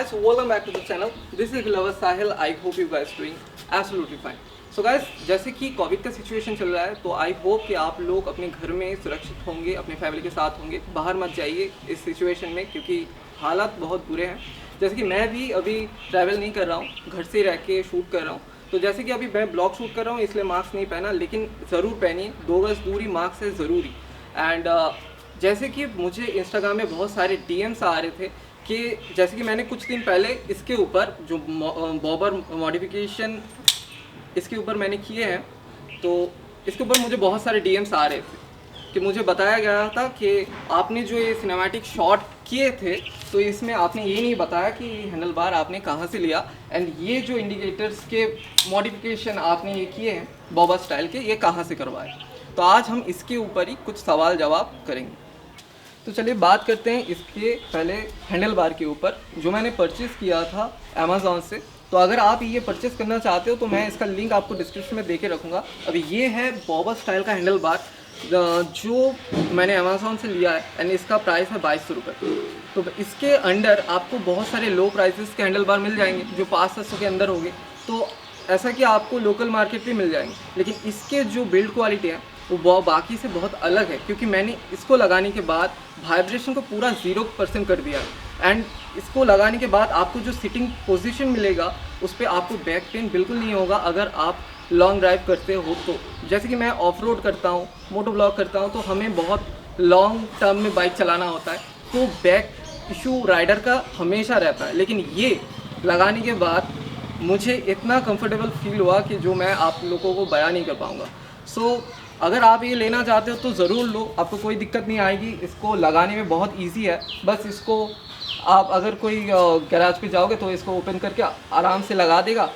guys, welcome back to the channel. This is Lover Sahil. I hope you guys doing absolutely fine. So guys, जैसे कि Covid का situation चल रहा है तो आई होप कि आप लोग अपने घर में सुरक्षित होंगे, अपने फैमिली के साथ होंगे, बाहर मत जाइए इस सिचुएशन में क्योंकि हालात बहुत बुरे हैं। जैसे कि मैं भी अभी ट्रैवल नहीं कर रहा हूँ, घर से रह के शूट कर रहा हूँ। तो जैसे कि अभी मैं ब्लॉग शूट कर रहा हूँ इसलिए मास्क नहीं पहना, लेकिन ज़रूर पहनिए, 2 गज दूरी मास्क है ज़रूरी। एंड जैसे कि मुझे इंस्टाग्राम में बहुत सारे डीएम्स आ रहे थे कि जैसे कि मैंने कुछ दिन पहले इसके ऊपर जो बॉबर मॉडिफिकेशन इसके ऊपर मैंने किए हैं, तो इसके ऊपर मुझे बहुत सारे डीएम्स आ रहे थे कि मुझे बताया गया था कि आपने जो ये सिनेमैटिक शॉट किए थे तो इसमें आपने ये नहीं बताया कि हैंडल बार आपने कहाँ से लिया, एंड ये जो इंडिकेटर्स के मॉडिफिकेशन आपने ये किए हैं बॉबर स्टाइल के, ये कहाँ से करवाए। तो आज हम इसके ऊपर ही कुछ सवाल जवाब करेंगे। तो चलिए बात करते हैं इसके पहले हैंडल बार के ऊपर जो मैंने परचेज़ किया था अमेज़ॉन से। तो अगर आप ये परचेज़ करना चाहते हो तो मैं इसका लिंक आपको डिस्क्रिप्शन में दे के रखूँगा। अभी ये है बॉबर स्टाइल का हैंडल बार जो मैंने अमेज़ॉन से लिया है एंड इसका प्राइस है 2200 रुपये। तो इसके अंडर आपको बहुत सारे लो प्राइसेस के हैंडल बार मिल जाएंगे जो 500-700 के अंदर होंगे। तो ऐसा कि आपको लोकल मार्केट भी मिल जाएंगे, लेकिन इसके जो बिल्ड क्वालिटी है वो बाकी से बहुत अलग है क्योंकि मैंने इसको लगाने के बाद वाइब्रेशन को पूरा 0% कर दिया है। एंड इसको लगाने के बाद आपको जो सिटिंग पोजीशन मिलेगा उस पर आपको बैक पेन बिल्कुल नहीं होगा अगर आप लॉन्ग ड्राइव करते हो तो। जैसे कि मैं ऑफ रोड करता हूँ, मोटो ब्लॉग करता हूँ, तो हमें बहुत लॉन्ग टर्म में बाइक चलाना होता है तो बैक इशू राइडर का हमेशा रहता है। लेकिन ये लगाने के बाद मुझे इतना कंफर्टेबल फील हुआ कि जो मैं आप लोगों को बयान नहीं कर पाऊँगा। सो अगर आप ये लेना चाहते हो तो ज़रूर लो, आपको कोई दिक्कत नहीं आएगी। इसको लगाने में बहुत इजी है, बस इसको आप अगर कोई गैराज पे जाओगे तो इसको ओपन करके आराम से लगा देगा,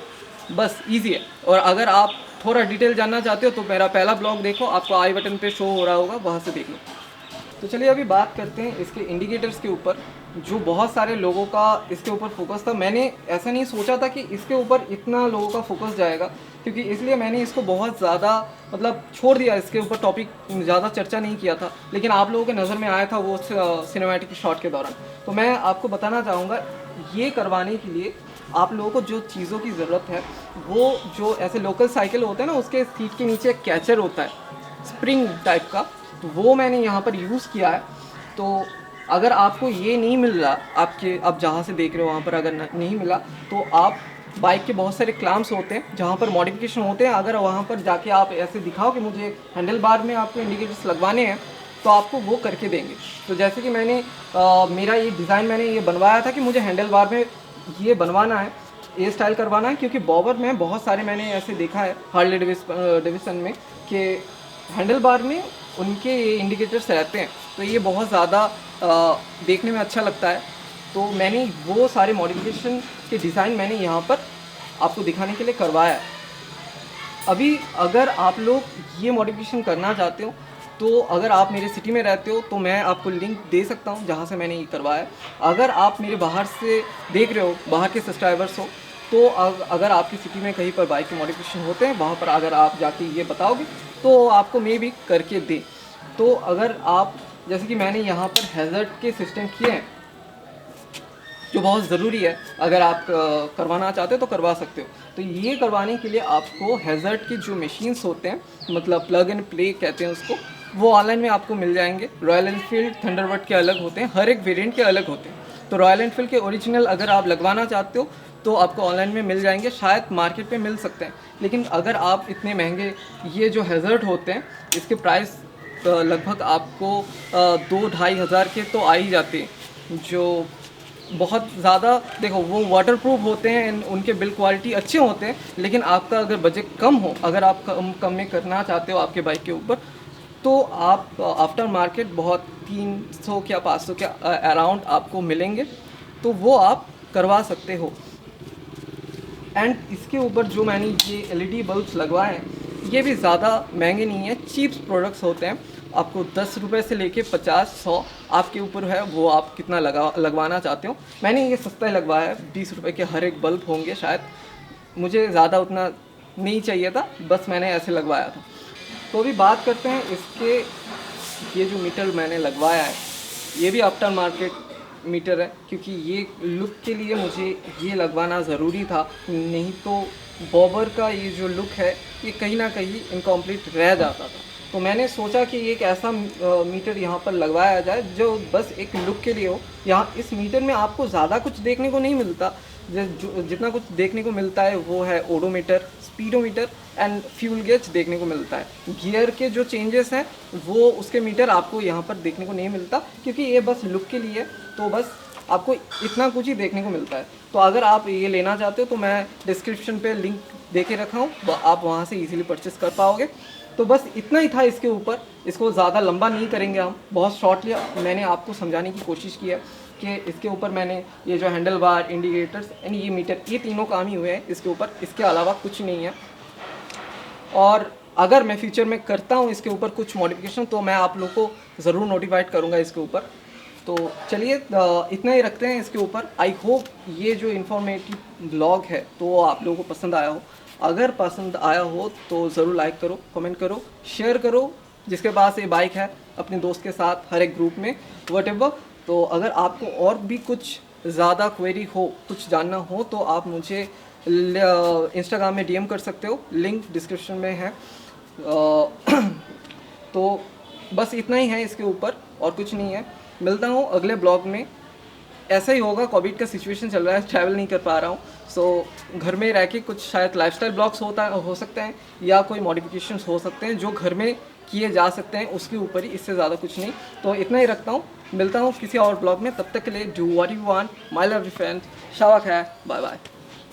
बस इजी है। और अगर आप थोड़ा डिटेल जानना चाहते हो तो मेरा पहला ब्लॉग देखो, आपको आई बटन पे शो हो रहा होगा, वहाँ से देख लो। तो चलिए अभी बात करते हैं इसके इंडिकेटर्स के ऊपर जो बहुत सारे लोगों का इसके ऊपर फोकस था। मैंने ऐसा नहीं सोचा था कि इसके ऊपर इतना लोगों का फोकस जाएगा, क्योंकि इसलिए मैंने इसको बहुत ज़्यादा मतलब छोड़ दिया, इसके ऊपर टॉपिक ज़्यादा चर्चा नहीं किया था। लेकिन आप लोगों के नज़र में आया था वो सिनेमैटिक शॉट के दौरान। तो मैं आपको बताना चाहूँगा ये करवाने के लिए आप लोगों को जो चीज़ों की ज़रूरत है वो जो ऐसे लोकल साइकिल होते हैं ना, उसके सीट के नीचे एक कैचर होता है स्प्रिंग टाइप का, तो वो मैंने यहाँ पर यूज़ किया है। तो अगर आपको ये नहीं मिल रहा, आप जहाँ से देख रहे हो वहाँ पर अगर नहीं मिला तो आप बाइक के बहुत सारे क्लैम्प्स होते हैं जहाँ पर मॉडिफिकेशन होते हैं, अगर वहाँ पर जाके आप ऐसे दिखाओ कि मुझे हैंडल बार में आपको इंडिकेटर्स लगवाने हैं तो आपको वो करके देंगे। तो जैसे कि मैंने मेरा ये डिज़ाइन मैंने ये बनवाया था कि मुझे हैंडल बार में ये बनवाना है, ये स्टाइल करवाना है, क्योंकि बॉबर में बहुत सारे मैंने ऐसे देखा है हार्ले डेविडसन में कि हैंडल बार में उनके इंडिकेटर्स रहते हैं, तो ये बहुत ज़्यादा देखने में अच्छा लगता है। तो मैंने वो सारे मॉडिफिकेशन के डिज़ाइन मैंने यहाँ पर आपको दिखाने के लिए करवाया है। अभी अगर आप लोग ये मॉडिफिकेशन करना चाहते हो तो अगर आप मेरे सिटी में रहते हो तो मैं आपको लिंक दे सकता हूँ जहाँ से मैंने ये करवाया। अगर आप मेरे बाहर से देख रहे हो, बाहर के सब्सक्राइबर्स हो, तो अगर आपकी सिटी में कहीं पर बाइक के मॉडिफिकेशन होते हैं वहाँ पर अगर आप जाके ये बताओगे तो आपको मैं भी करके दे। तो अगर आप जैसे कि मैंने यहाँ पर हैज़र्ड के सिस्टम किए हैं जो बहुत ज़रूरी है, अगर आप करवाना चाहते हो तो करवा सकते हो। तो ये करवाने के लिए आपको हैज़र्ड के जो मशीन्स होते हैं, मतलब प्लग एंड प्ले कहते हैं उसको, वो ऑनलाइन में आपको मिल जाएंगे। रॉयल एनफील्ड थंडरबर्ड के अलग होते हैं, हर एक वेरिएंट के अलग होते हैं। तो रॉयल एनफील्ड के ओरिजिनल अगर आप लगवाना चाहते हो तो आपको ऑनलाइन में मिल जाएंगे, शायद मार्केट पे मिल सकते हैं। लेकिन अगर आप इतने महंगे ये जो हैज़र्ड होते हैं इसके प्राइस लगभग आपको 2-2.5 हज़ार के तो आ ही जाते हैं, जो बहुत ज़्यादा देखो वो वाटरप्रूफ होते हैं, उनके बिल्ड क्वालिटी अच्छे होते हैं। लेकिन आपका अगर बजट कम हो, अगर आप कम में करना चाहते हो आपके बाइक के ऊपर, तो आप आफ्टर मार्केट बहुत 300 या 500 के अराउंड आपको मिलेंगे, तो वो आप करवा सकते हो। एंड इसके ऊपर जो मैंने ये एलईडी बल्ब्स लगवाए हैं ये भी ज़्यादा महंगे नहीं है, चीप प्रोडक्ट्स होते हैं। आपको 10 रुपये से लेके 50-100 आपके ऊपर है वो आप कितना लगवाना चाहते हो। मैंने ये सस्ता ही लगवाया है, 20 रुपये के हर एक बल्ब होंगे शायद, मुझे ज़्यादा उतना नहीं चाहिए था, बस मैंने ऐसे लगवाया था। तो अभी बात करते हैं इसके, ये जो मीटर मैंने लगवाया है ये भी आफ्टर मार्केट मीटर है, क्योंकि ये लुक के लिए मुझे ये लगवाना ज़रूरी था, नहीं तो बॉबर का ये जो लुक है ये कहीं ना कहीं इनकम्प्लीट रह जाता था। तो मैंने सोचा कि एक ऐसा मीटर यहाँ पर लगवाया जाए जो बस एक लुक के लिए हो। यहाँ इस मीटर में आपको ज़्यादा कुछ देखने को नहीं मिलता, जितना कुछ देखने को मिलता है वो है odometer, speedometer and fuel gauge देखने को मिलता है। गियर के जो चेंजेस हैं वो उसके मीटर आपको यहाँ पर देखने को नहीं मिलता, क्योंकि ये बस लुक के लिए, तो बस आपको इतना कुछ ही देखने को मिलता है। तो अगर आप ये लेना चाहते हो तो मैं डिस्क्रिप्शन पे लिंक दे के रखा हूँ, आप वहाँ से इजीली परचेस कर पाओगे। तो बस इतना ही था इसके ऊपर, इसको ज़्यादा लंबा नहीं करेंगे हम, बहुत शॉर्टली मैंने आपको समझाने की कोशिश की है कि इसके ऊपर मैंने ये जो हैंडल बार, इंडिकेटर्स एंड ये मीटर, ये तीनों काम ही हुए हैं इसके ऊपर, इसके अलावा कुछ नहीं है। और अगर मैं फ्यूचर में करता हूँ इसके ऊपर कुछ मॉडिफिकेशन तो मैं आप लोग को ज़रूर नोटिफाइड करूँगा इसके ऊपर। तो चलिए इतना ही रखते हैं इसके ऊपर। आई होप ये जो इन्फॉर्मेटिव ब्लॉग है तो आप लोगों को पसंद आया हो। अगर पसंद आया हो तो ज़रूर लाइक करो, कमेंट करो, शेयर करो, जिसके पास ये बाइक है अपने दोस्त के साथ हर एक ग्रुप में व्हाटएवर। तो अगर आपको और भी कुछ ज़्यादा क्वेरी हो, कुछ जानना हो तो आप मुझे इंस्टाग्राम में डीएम कर सकते हो, लिंक डिस्क्रिप्शन में है। तो बस इतना ही है इसके ऊपर और कुछ नहीं है। मिलता हूँ अगले ब्लॉग में। ऐसा ही होगा, कोविड का सिचुएशन चल रहा है, ट्रैवल नहीं कर पा रहा हूँ, सो घर में रह के कुछ शायद लाइफस्टाइल ब्लॉग्स हो सकते हैं या कोई मॉडिफिकेशंस हो सकते हैं जो घर में किए जा सकते हैं, उसके ऊपर ही, इससे ज़्यादा कुछ नहीं। तो इतना ही रखता हूँ, मिलता हूँ किसी और ब्लॉग में, तब तक के लिए do what you want, my love you friends, शावक है, बाय बाय।